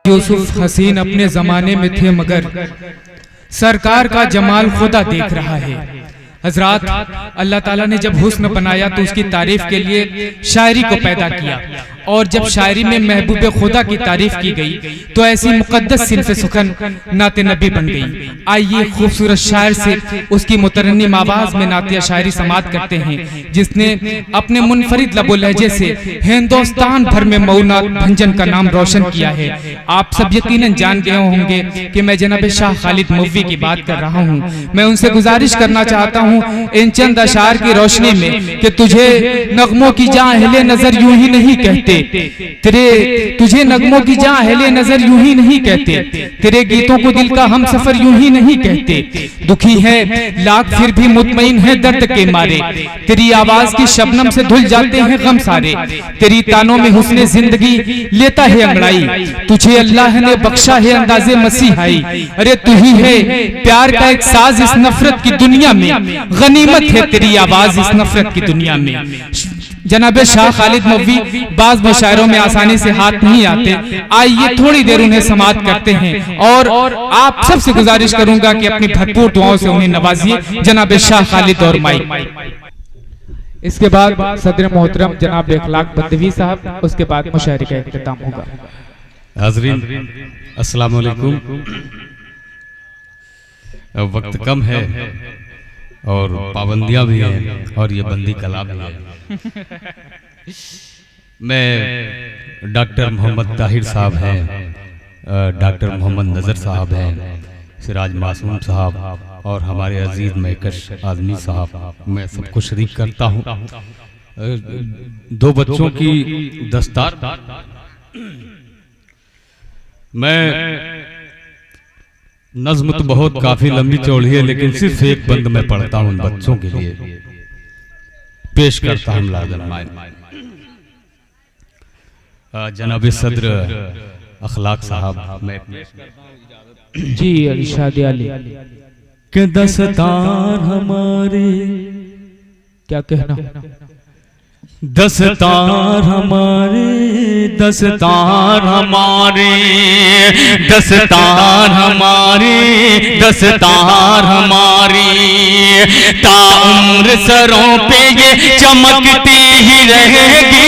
यूसुफ हसीन अपने जमाने में थे मगर सरकार का जमाल खुदा देख रहा है। हजरात, अल्लाह ताला ने जब हुस्न बनाया तो उसकी तारीफ के लिए शायरी को पैदा किया, और जब शायरी में महबूब खुदा की तारीफ की गई तो ऐसी मुकद्दस सिल्फ सुखन नाते नबी बन गई। आइए खूबसूरत शायर से उसकी मुतरन्निम आवाज में नाते शायरी समात करते हैं, जिसने अपने मुनफरिद लबो लहजे से हिंदुस्तान भर में मऊनात भंजन का नाम रोशन किया है। आप सब यकीनन जान गए होंगे कि मैं जनाब शाह खालिद मौलवी की बात कर रहा हूँ। मैं उनसे गुजारिश करना चाहता हूँ इन चंद अशार की रोशनी में कि तुझे नगमों की जां अहले नजर यूं ही नहीं कहते, तुझे नगमों की जां अहले नजर यूं ही नहीं कहते, तेरे गीतों को दिल का हम सफर यूं ही नहीं कहते। दुखी है लाख फिर भी मुतमईन है दर्द के मारे, तेरी आवाज की शबनम से धुल जाते हैं गम सारे। तेरी तानों में हुस्ने जिंदगी लेता है अंगड़ाई, तुझे अल्लाह ने बख्शा है अंदाजे मसीहाई। अरे तू ही है प्यार का एक साज इस नफरत की दुनिया में, गनीमत है तेरी आवाज इस नफरत की दुनिया में। जनाब शाह खालिद मौलवी बाज मुशायरों में आसानी से हाथ नहीं आते। आइए थोड़ी देर उन्हें समात करते हैं, और आप सबसे गुजारिश करूंगा कि अपनी भरपूर दुआओं से उन्हें नवाजिए। जनाब शाह खालिद और माई। इसके बाद सदर मोहतरम जनाब इखलाक बदवी साहब, उसके बाद मुशायरे का इख्तिताम होगा। हाज़रीन अस्सलाम वालेकुम। वक्त कम है और पाबंदियां भी हैं और ये बंदी कला भी है। मैं डॉक्टर मोहम्मद ताहिर साहब हैं, डॉक्टर मोहम्मद नज़र साहब हैं, सिराज मासूम साहब और हमारे अजीज महकश आदमी साहब, मैं सबको शरीक करता हूँ। दो बच्चों की दस्तार मैं नज्म तो बहुत काफी लंबी चौड़ी है, लेकिन सिर्फ एक बंद मैं पढ़ता हूं बच्चों के लिए, पेश करता हूं लाजम माय। जनाब सदर अखलाक साहब, मैं जी इरशाद अली के दस्तार हमारे, क्या कहना, दस्तार हमारे, दस्तार हमारे, दस्तार हमारे, दस्तार हमारी, ताउम्र सरों पे ये चमकती ही रहेगी,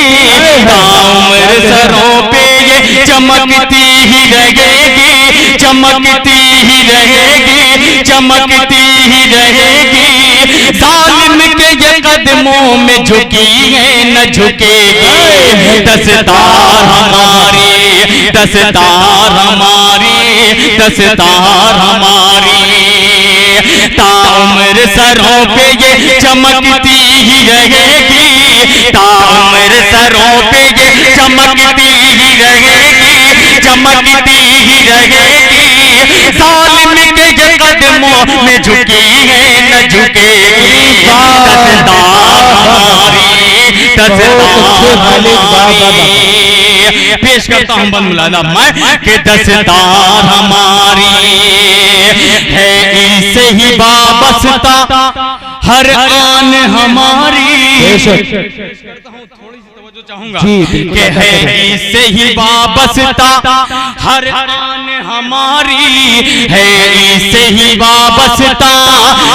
ताउम्र सरों पे ये चमकती ही रहेगी, चमकती ही रहेगी, चमकती ही रहेगी। जालिम के ये कदमों में झुकी है न झुकेगी, दस्तार हमारी, दस्तार हमारी, दस्तार हमारी, ताउम्र सरों पे ये चमकती ही रहेगी, ताउम्र सरों पे ये चमकती ही रहेगी, चमकती ही रहेगी। जालिम के ये कदमों में झुकी है न झुकेगी, दस्तार हमारी, दस्तार हमारी। पेश करता हूँ बंद मुलादा मैं कि दस्तार हमारी है, इससे ही वाबस्ता हर आन हमारी। थोड़ी सी तवज्जो चाहूंगा कि है इससे ही वाबस्ता हर आन हमारी, है इससे ही वाबस्ता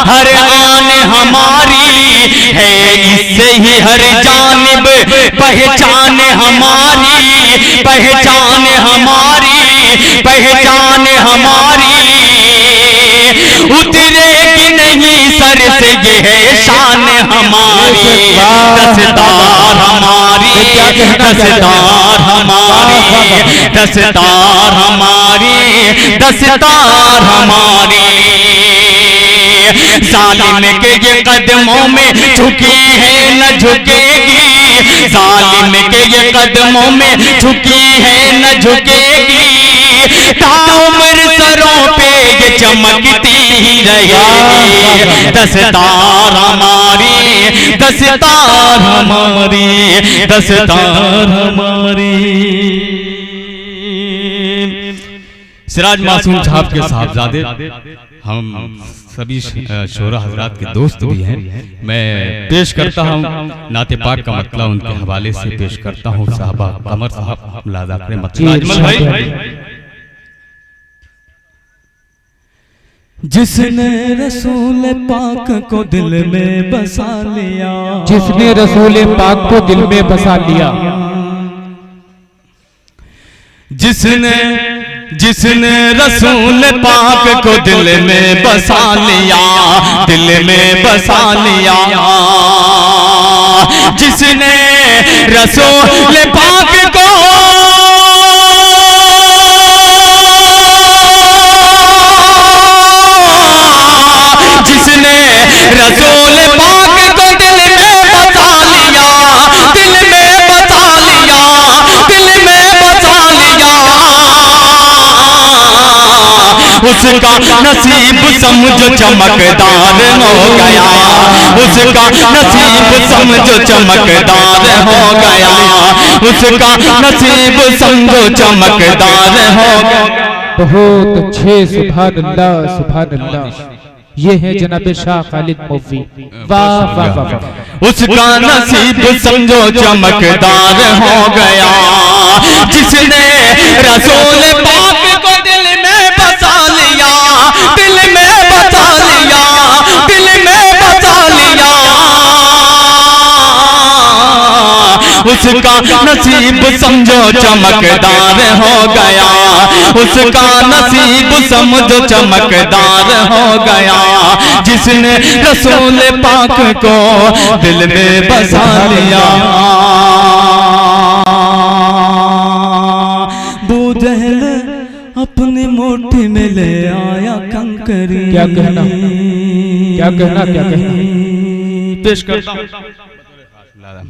हर आन हमारी, है इससे ही हर जानिब पहचान हमारी, पहचान हमारी, पहचान हमारी। उतरेगी नहीं सर से ये है शान हमारी, दस्तार हमारी, दस्तार हमारी, दस्तार हमारी, दस्तार हमारी। जालिम के ये कदमों में झुकी है न झुकेगी, जालिम के ये कदमों में झुकी है न झुकेगी, ताउम्र सरों पे ये चमकती ही रहेगी, दस्तार हमारी, दस्तार हमारी, दस्तार हमारी। सिराज मासूम साहब के साहबजादे, हम सभी शोरा हजरात के दोस्त भी हैं। मैं पेश करता हूँ नाते पाक का मतला उनके हवाले से पेश करता हूँ। साहबा कमर साहब मुलाजा करें, मतला अजमल भाई। जिसने रसूल पाक को दिल में बसा लिया, जिसने रसूल पाक को दिल में बसा लिया, जिसने जिसने रसूल पाक को दिल में बसा लिया, दिल में बसा लिया, जिसने रसूल पाक को जिसने रसूल पाक को दिल में बसा लिया, दिल में बसा लिया, दिल में बसा लिया, उसका नसीब समझो चमकदार हो गया, उसका नसीब समझो चमकदार हो गया, उसका नसीब समझो चमकदार हो गया। बहुत अच्छे, सुभान अल्लाह सुभान अल्लाह। ये है जनाब शाह खालिद मौफी, वाह वाह वाह। उसका नसीब समझो चमकदार हो गया, जिसने रसूल पाक को दिल में बसा लिया, दिल में बसा लिया, दिल में बसा लिया, उसका नसीब समझो चमकदार हो गया, उसका नसीब समझो चमकदार हो गया, जिसने रसूल पाक को दिल में बसा लिया। बू जहल अपनी मुट्ठी में ले आया कंकरी। क्या कहना, क्या कहना, क्या कहना, पेश करता हूं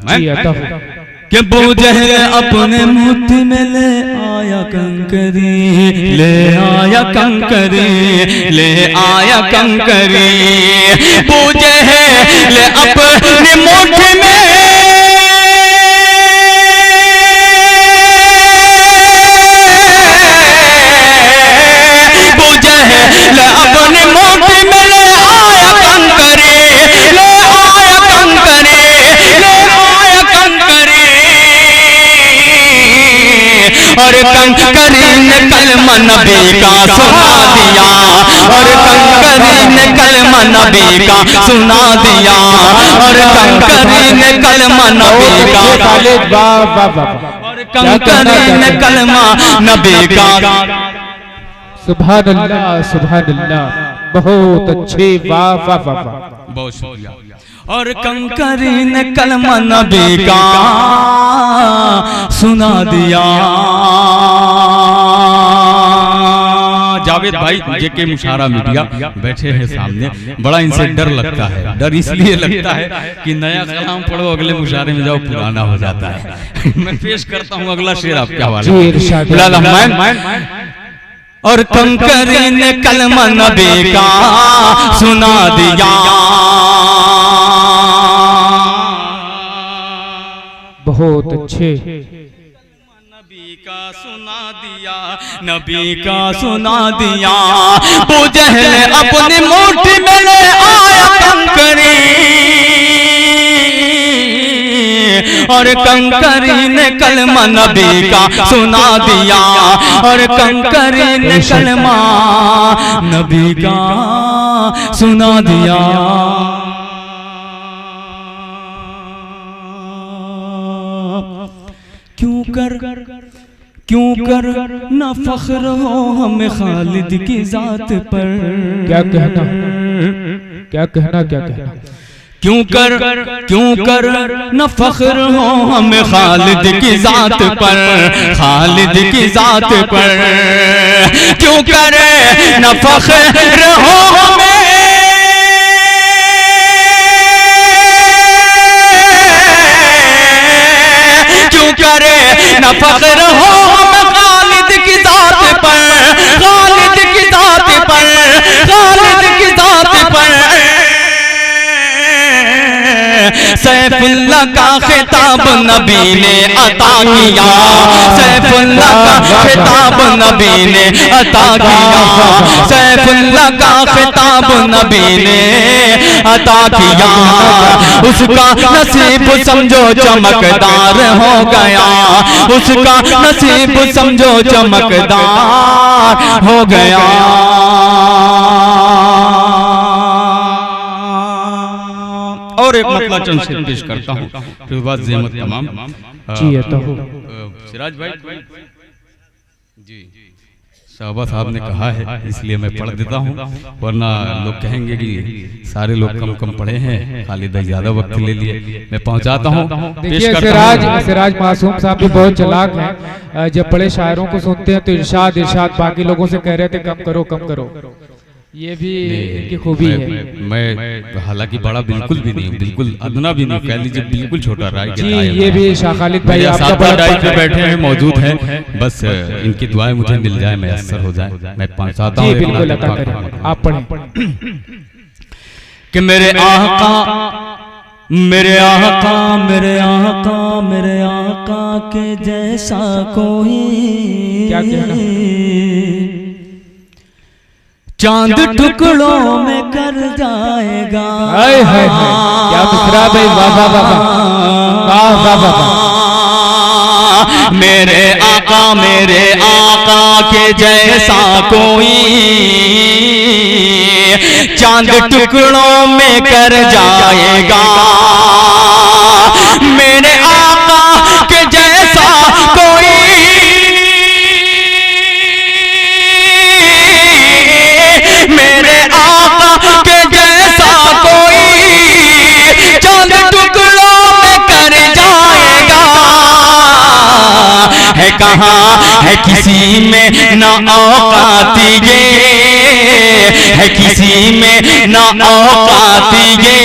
जी आता हूं कि बू जहल अपने मुट्ठी में ले आया कंकरी, ले आया कंकरी, ले आया कंकरी, बू जहल अपने मुट्ठी में अपने मोटी में ले आया कंकरी, ले आया कंकरी, ले आया कंकरी, और कंकरी ने कलमा नबी का सुना दिया, और कंकरी ने कलमा नबी का सुना दिया, और कंकरी ने कलमा नबी का, और कंकरी ने कलमा नबी का। सुभान अल्लाह सुभान अल्लाह, बहुत अच्छे, वाह वाह वाह वाह, बहुत शुक्रिया। और कंकरी ने कलमा नबी का सुना दिया। जावेद भाई जेके मुशारा मीडिया बैठे हैं सामने, बड़ा इनसे डर लगता है। डर इसलिए लगता है कि नया कलाम पढ़ो, अगले मुशारे में जाओ पुराना हो जाता है। मैं पेश करता हूँ अगला शेर आपके हवाले। और कंकरी ने कलमा नबी का सुना दिया, बहुत अच्छे, नबी का सुना दिया, नबी का सुना दिया, बू जहल अपनी मुट्ठी में ले आया कंकरी, और कंकरी ने कलमा नबी का सुना दिया, और कंकरी ने कलमा नबी का सुना दिया। क्यों कर न फख्र हो हमें खालिद की जात पर। क्या कहना, क्या कहना, क्या कहना, क्यों कर न फख्र हो हमें खालिद की जात पर, खालिद की जात पर, क्यों कर न फख्र हो हमें, क्यों कर न फख्र हो हमें खालिद की जात पर, खालिद की जात पर, खालिद की जात पर, सैफुल्लाह का खिताब नबी ने अता किया, सैफुल्लाह का खिताब नबी ने अता किया, सैफुल्लाह का खिताब नबी ने अता किया। उसका नसीब समझो चमकदार हो गया, उसका नसीब समझो चमकदार हो गया। और एक मतलब चंद शेर पेश करता हूँ, फिर बाद ज़हमत तमाम। सिराज भाई जी, साहबा साहब ने कहा है इसलिए मैं पढ़ देता हूँ, वरना लोग कहेंगे कि सारे लोग कम कम पढ़े हैं, खालिद भाई ज्यादा वक्त ले लिए। मैं पहुँचाता हूँ। देखिए सिराज मासूम साहब भी बहुत चालाक हैं, जब बड़े शायरों को सुनते हैं तो इरशाद इरशाद बाकी लोगों से कह रहे थे कम करो कम करो, ये भी इनकी खूबी है। मैं हालांकि बड़ा बिल्कुल भी नहीं हूँ, बिल्कुल अदना भी नहीं, कह लीजिए बिल्कुल छोटा राय जी। ये भी शाह खालिद भाई आपका बड़ा पे बैठे हैं, मौजूद हैं, बस इनकी दुआएं मुझे मिल जाए, मैसर हो जाए, मैं पहुंचाता हूँ। बिल्कुल अता करें, आप पढ़ें। कि मेरे आका मेरे आका मेरे आका मेरे आका के जैसा कोई क्या कहना, चांद टुकड़ों में कर जाएगा। हाय हाय हाय, क्या मिसरा भाई, वाह वाह वाह वाह वाह वाह। मेरे आका के जैसा कोई चांद टुकड़ों में कर जाएगा। मेरे आका के जैसा कोई मेरे आका के जैसा कोई चांद टुकड़ों में कर जाएगा। है कहाँ है किसी में ना औकात ये, है किसी में ना औकात ये,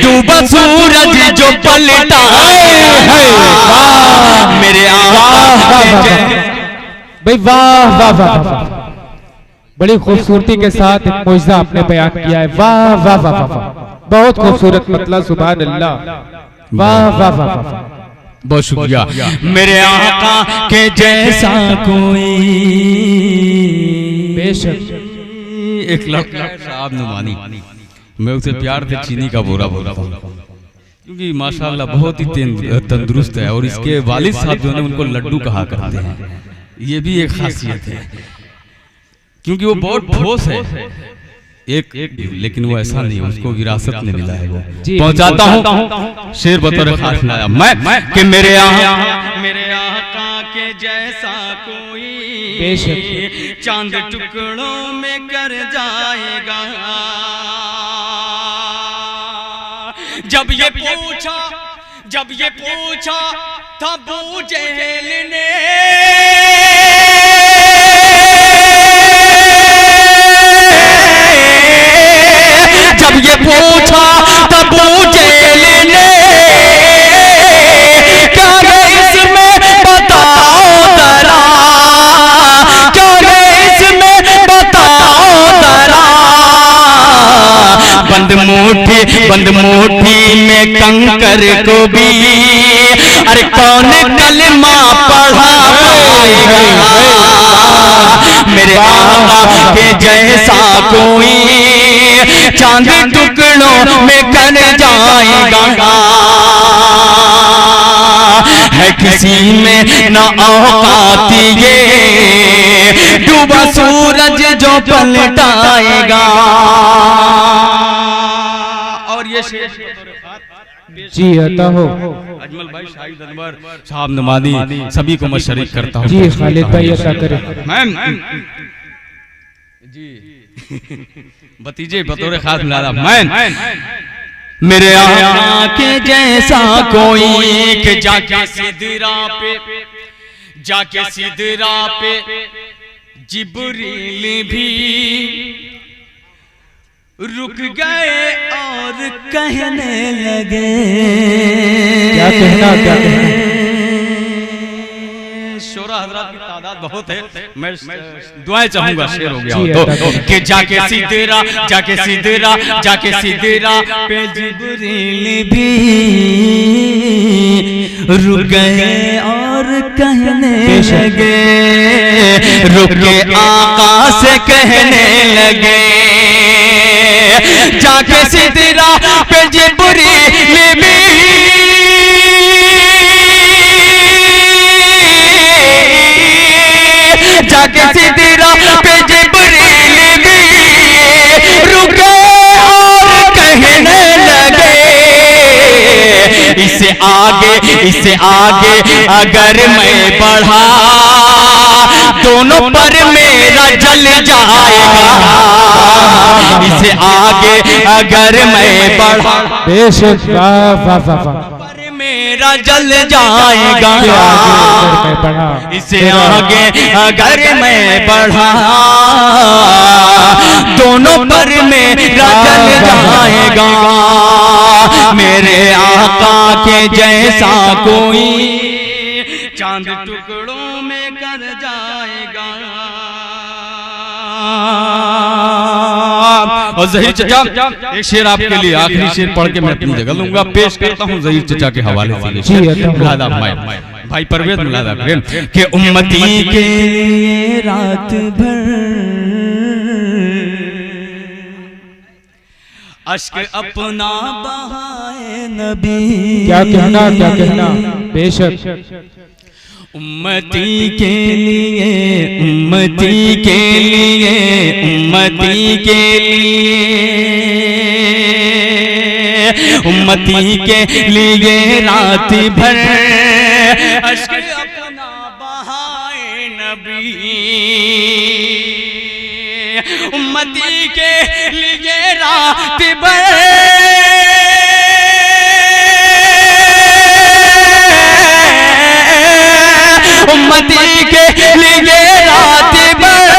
डूबा सूरज जो पलटा है। मेरे आका भाई वाह वाह वाह वाह, बड़ी खूबसूरती के साथ एक मुइज़ा आपने बयान किया है, वाह वाह वाह वाह, बहुत खूबसूरत मतलब, सुभान अल्लाह, वाह वाह वाह वाह, बहुत शुक्रिया। मेरे आका के जैसा कोई बेशक। एक लाख साहब नुमानी, मैं उसे प्यार से चीनी का बोरा बोलता हूँ, क्योंकि माशाल्लाह बहुत ही तंदुरुस्त है, और इसके वालिद साहब जो है उनको लड्डू कहा करते हैं, ये भी एक खासियत है, क्योंकि वो बहुत ठोस है एक, लेकिन वो ऐसा नहीं है, उसको विरासत में मिला है। वो पहुंचाता हूँ शेर बतौर खास लाया मैं कि मेरे आका के जैसा कोई चांद टुकड़ों में कर जाएगा। जब ये पूछा था अबू जहल ने, जब ये पूछा तब अबू जहल ने, क्या है इसमें बताओ जरा, क्या है इसमें बताओ जरा। बंद मुट्ठी में कंकर को भी अरे कौन कलमा पढ़ा पाएगा। मेरे आका के जैसा कोई चांद टुकड़ों में कर जाएगा। है किसी में न औकात ये, डूबा सूरज जो पलटाएगा। और ये शेर जी अता हो। अजमल भाई, शाहिद अनवर साहब नुमानी, सभी को मैं शरीक करता हूँ। जी खालिद भाई अता करें। जी भतीजे बतौर खास मिला मैं मेरे आका के जैसा कोई के जाके सिदरा पे जिब्रील भी रुक गए और कहने लगे। क्या कहना शोरा हजरात की तादाद बहुत है, मैं दुआएं चाहूंगा, शेर हो गया तो कि जाके सीधेरा पे जिब्रील भी रुक गए और कहने लगे, रुके आका से कहने लगे, जाके सिदरा पे जिब्रील भी जाके सिदरा पे जिब्रील भी रुके और कहने लगे, इससे आगे अगर मैं बढ़ा दोनों पर मेरा जल जाएगा, इससे आगे अगर मैं बढ़ा बेशक पर मेरा जल जाएगा, इससे आगे अगर मैं बढ़ा दोनों पर मेरा जल जाएगा, मेरे आका के जैसा कोई चांद टुकड़ों में कर जाएगा। और ज़हीर चचा एक शेर आपके लिए, आखिरी शेर पढ़ के मैं अपनी जगह लूंगा, पेश करता हूँ ज़हीर चचा के हवाले से। भाई परवेज मुलादा करें कि उम्मती के लिए रात भर अश्क अपना बहाए नबी, क्या कहना बेशक उम्मती के लिए रात भर अश्क अपना बहाए नबी, उम्मती के लिए रात भर उम्मती के लिए रात भर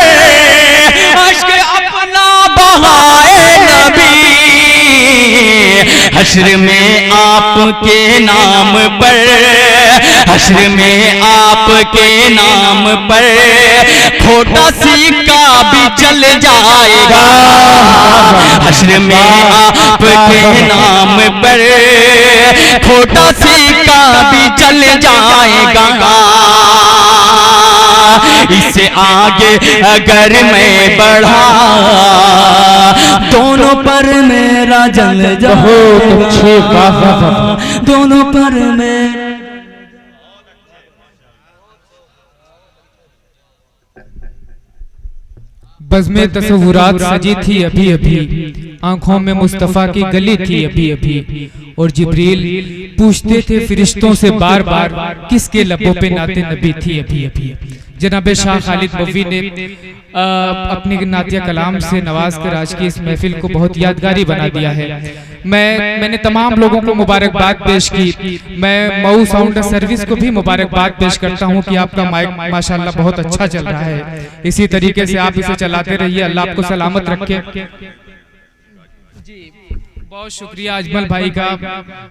अश्क अपना बहाए नबी, हश्र में आपके नाम पर, हश्र में आपके नाम पर खोटा सिक्का भी चल जाएगा, हश्र में आपके नाम पर खोटा सिक्का भी चल जाएगा, इससे आगे अगर मैं बढ़ा दोनों पर मेरा जल जाएगा, दोनों पर मैं बज़्मे तसव्वुरात सजी थी अभी अभी, आंखों में मुस्तफ़ा की गली थी अभी अभी, और जिब्रील पूछते थे फरिश्तों से बार बार किसके लबों पे नाते नबी थी अभी अभी। जनाब शाह खालिद बवी ने अपनी नातिया कलाम से नवाज कर आज की इस महफिल को बहुत यादगारी बना दिया है। मैंने तमाम लोगों को मुबारकबाद पेश की, मैं मऊ साउंड सर्विस को भी मुबारकबाद पेश करता हूं कि आपका माइक माशाल्लाह बहुत अच्छा चल रहा है, इसी तरीके से आप इसे चलाते रहिए, अल्लाह आपको सलामत रखे। बहुत शुक्रिया अजमल भाई का।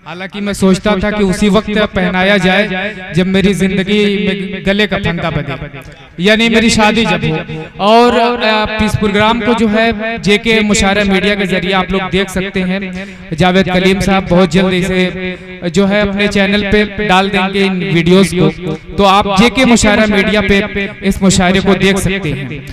हालांकि मैं सोचता था कि उसी वक्त पहनाया जाए जब मेरी जिंदगी में गले का फंदा बने, यानी मेरी शादी जब हो। और इस प्रोग्राम को जो है जेके मुशायरा मीडिया के जरिए आप लोग देख सकते हैं। जावेद कलीम साहब बहुत जल्द इसे जो है अपने चैनल पे डाल देंगे इन वीडियोस को, तो आप जेके मुशायरा मीडिया पे इस मुशायरे को देख सकते हैं।